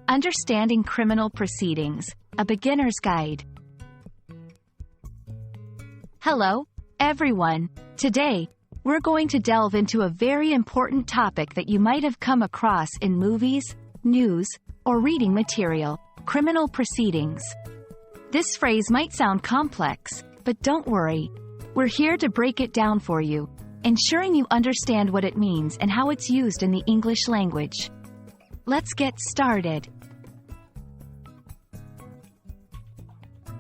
Understanding Criminal Proceedings, a Beginner's Guide. Hello, everyone. Today, we're going to delve into a very important topic that you might have come across in movies, news, or reading material: criminal proceedings. This phrase might sound complex, but don't worry. We're here to break it down for you, ensuring you understand what it means and how it's used in the English language. Let's get started.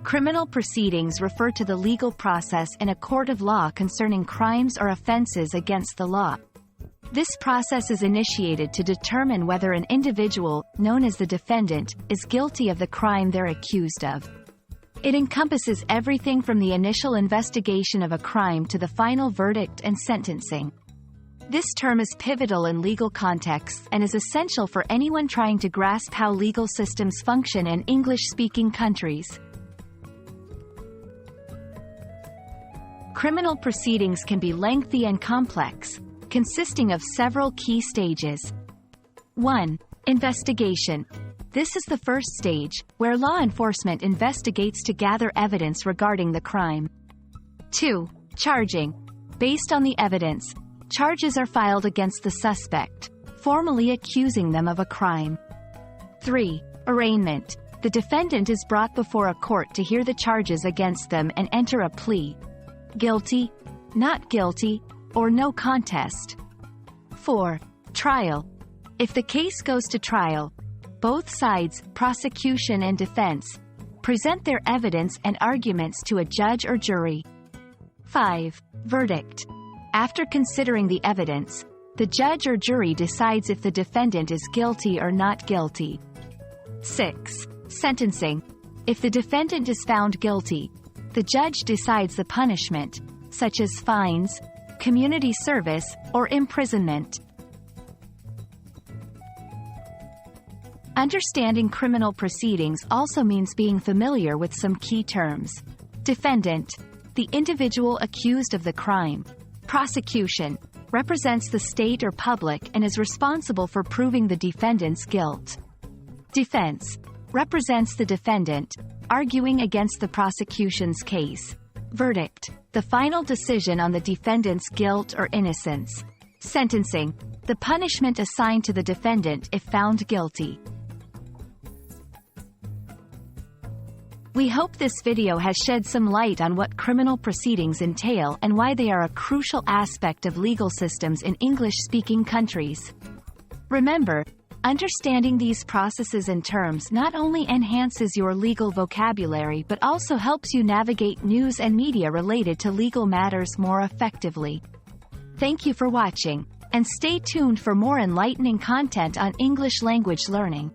Criminal proceedings refer to the legal process in a court of law concerning crimes or offenses against the law. This process is initiated to determine whether an individual, known as the defendant, is guilty of the crime they're accused of. It encompasses everything from the initial investigation of a crime to the final verdict and sentencing. This term is pivotal in legal contexts and is essential for anyone trying to grasp how legal systems function in English-speaking countries. Criminal proceedings can be lengthy and complex, consisting of several key stages. 1. Investigation. This is the first stage, where law enforcement investigates to gather evidence regarding the crime. 2. Charging. Based on the evidence, charges are filed against the suspect, formally accusing them of a crime. 3. Arraignment. The defendant is brought before a court to hear the charges against them and enter a plea: guilty, not guilty, or no contest. 4. Trial. If the case goes to trial, both sides, prosecution and defense, present their evidence and arguments to a judge or jury. 5. Verdict. After considering the evidence, the judge or jury decides if the defendant is guilty or not guilty. 6. Sentencing. If the defendant is found guilty, the judge decides the punishment, such as fines, community service, or imprisonment. Understanding criminal proceedings also means being familiar with some key terms. Defendant, the individual accused of the crime. Prosecution, represents the state or public and is responsible for proving the defendant's guilt. Defense, represents the defendant, arguing against the prosecution's case. Verdict, the final decision on the defendant's guilt or innocence. Sentencing, the punishment assigned to the defendant if found guilty. We hope this video has shed some light on what criminal proceedings entail and why they are a crucial aspect of legal systems in English-speaking countries. Remember, understanding these processes and terms not only enhances your legal vocabulary but also helps you navigate news and media related to legal matters more effectively. Thank you for watching, and stay tuned for more enlightening content on English language learning.